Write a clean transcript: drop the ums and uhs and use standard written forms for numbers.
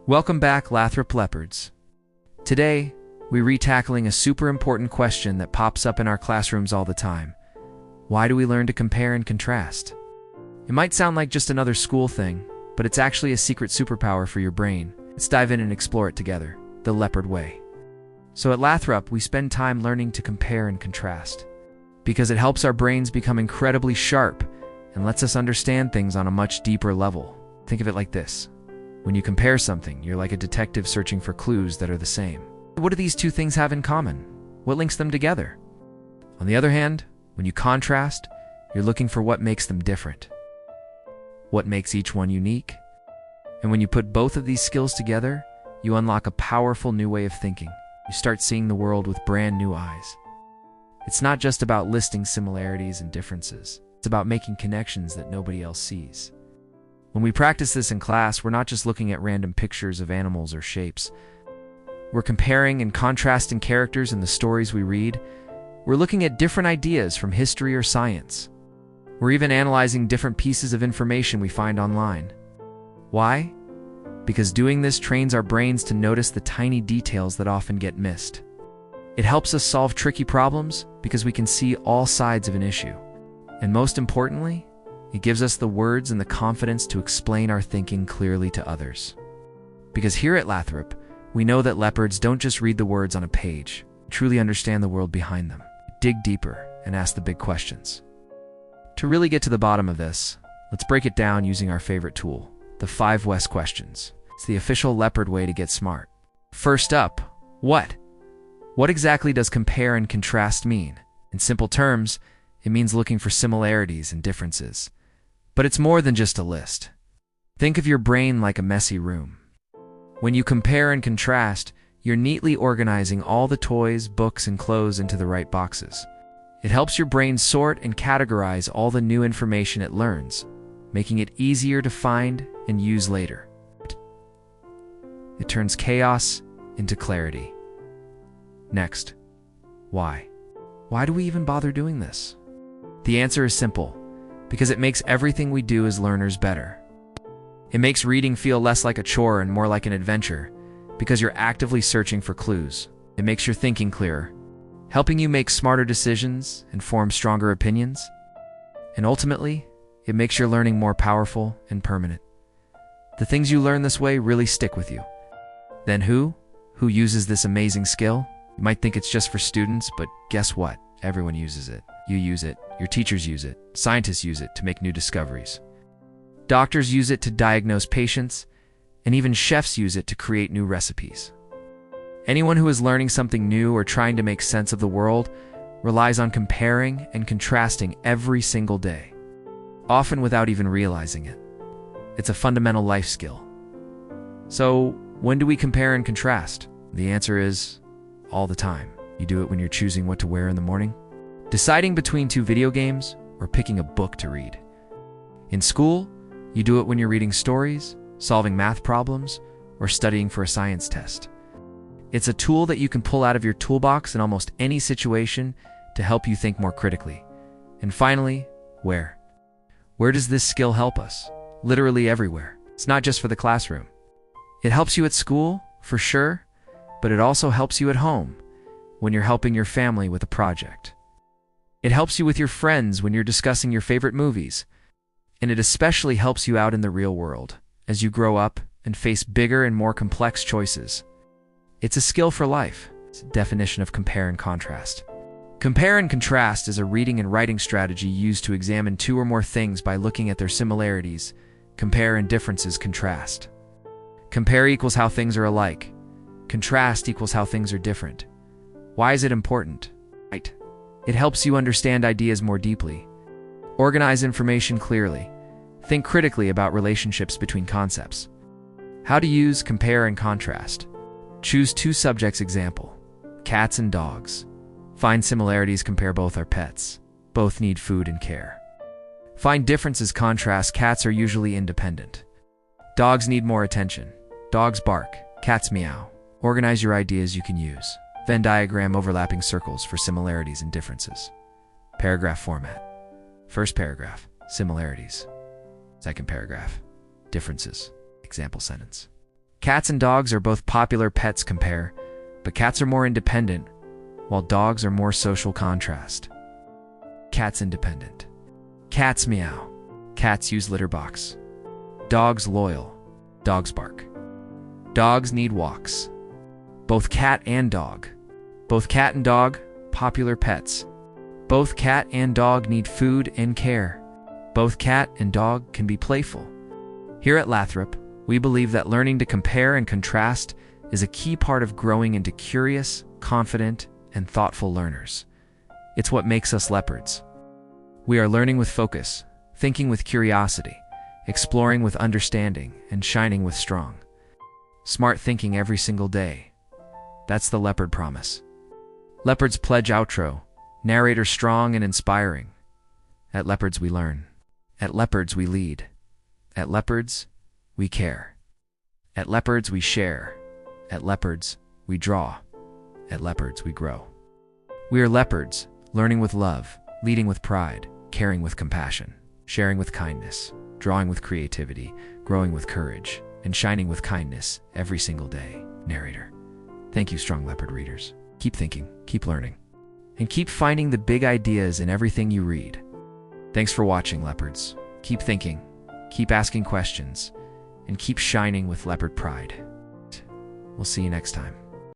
Welcome back, Lathrop Leopards. Today, we're retackling a super important question that pops up in our classrooms all the time. Why do we learn to compare and contrast? It might sound like just another school thing, but it's actually a secret superpower for your brain. Let's dive in and explore it together, the Leopard way. So at Lathrop, we spend time learning to compare and contrast, because it helps our brains become incredibly sharp and lets us understand things on a much deeper level. Think of it like this. When you compare something, you're like a detective searching for clues that are the same. What do these two things have in common? What links them together? On the other hand, when you contrast, you're looking for what makes them different. What makes each one unique? And when you put both of these skills together, you unlock a powerful new way of thinking. You start seeing the world with brand new eyes. It's not just about listing similarities and differences. It's about making connections that nobody else sees. When we practice this in class, we're not just looking at random pictures of animals or shapes. We're comparing and contrasting characters in the stories we read. We're looking at different ideas from history or science. We're even analyzing different pieces of information we find online. Why? Because doing this trains our brains to notice the tiny details that often get missed. It helps us solve tricky problems because we can see all sides of an issue. And most importantly, it gives us the words and the confidence to explain our thinking clearly to others. Because here at Lathrop, we know that leopards don't just read the words on a page, they truly understand the world behind them, dig deeper, and ask the big questions. To really get to the bottom of this, let's break it down using our favorite tool, the 5 West questions. It's the official Leopard way to get smart. First up, what? What exactly does compare and contrast mean? In simple terms, it means looking for similarities and differences. But it's more than just a list. Think of your brain like a messy room. When you compare and contrast, you're neatly organizing all the toys, books, and clothes into the right boxes. It helps your brain sort and categorize all the new information it learns, making it easier to find and use later. It turns chaos into clarity. Next, why? Why do we even bother doing this? The answer is simple. Because it makes everything we do as learners better. It makes reading feel less like a chore and more like an adventure, because you're actively searching for clues. It makes your thinking clearer, helping you make smarter decisions and form stronger opinions. And ultimately, it makes your learning more powerful and permanent. The things you learn this way really stick with you. Then who uses this amazing skill? You might think it's just for students, but guess what? Everyone uses it. You use it, your teachers use it, scientists use it to make new discoveries. Doctors use it to diagnose patients, and even chefs use it to create new recipes. Anyone who is learning something new or trying to make sense of the world relies on comparing and contrasting every single day, often without even realizing it. It's a fundamental life skill. So, when do we compare and contrast? The answer is all the time. You do it when you're choosing what to wear in the morning, deciding between 2 video games, or picking a book to read. In school, you do it when you're reading stories, solving math problems, or studying for a science test. It's a tool that you can pull out of your toolbox in almost any situation to help you think more critically. And finally, where? Where does this skill help us? Literally everywhere. It's not just for the classroom. It helps you at school, for sure, but it also helps you at home when you're helping your family with a project. It helps you with your friends when you're discussing your favorite movies, and it especially helps you out in the real world as you grow up and face bigger and more complex choices. It's a skill for life. It's a definition of compare and contrast. Compare and contrast is a reading and writing strategy used to examine 2 or more things by looking at their similarities. Compare and differences contrast. Compare equals how things are alike. Contrast equals how things are different. Why is it important? Right. It helps you understand ideas more deeply, organize information clearly, think critically about relationships between concepts. How to use compare and contrast. Choose 2 subjects example. Cats and dogs. Find similarities, compare both are pets. Both need food and care. Find differences, contrast. Cats are usually independent. Dogs need more attention. Dogs bark, cats meow. Organize your ideas you can use. Venn diagram overlapping circles for similarities and differences. Paragraph format. First paragraph, similarities. Second paragraph, differences. Example sentence. Cats and dogs are both popular pets compare, but cats are more independent, while dogs are more social contrast. Cats independent. Cats meow. Cats use litter box. Dogs loyal. Dogs bark. Dogs need walks. Both cat and dog. Both cat and dog, popular pets. Both cat and dog need food and care. Both cat and dog can be playful. Here at Lathrop, we believe that learning to compare and contrast is a key part of growing into curious, confident, and thoughtful learners. It's what makes us leopards. We are learning with focus, thinking with curiosity, exploring with understanding, and shining with strong, smart thinking every single day. That's the Leopard promise. Leopard's pledge outro, narrator strong and inspiring. At Leopards we learn. At Leopards we lead. At Leopards we care. At Leopards we share. At Leopards we draw. At Leopards we grow. We are leopards, learning with love, leading with pride, caring with compassion, sharing with kindness, drawing with creativity, growing with courage, and shining with kindness every single day. Narrator. Thank you, strong leopard readers. Keep thinking, keep learning, and keep finding the big ideas in everything you read. Thanks for watching, leopards. Keep thinking, keep asking questions, and keep shining with leopard pride. We'll see you next time.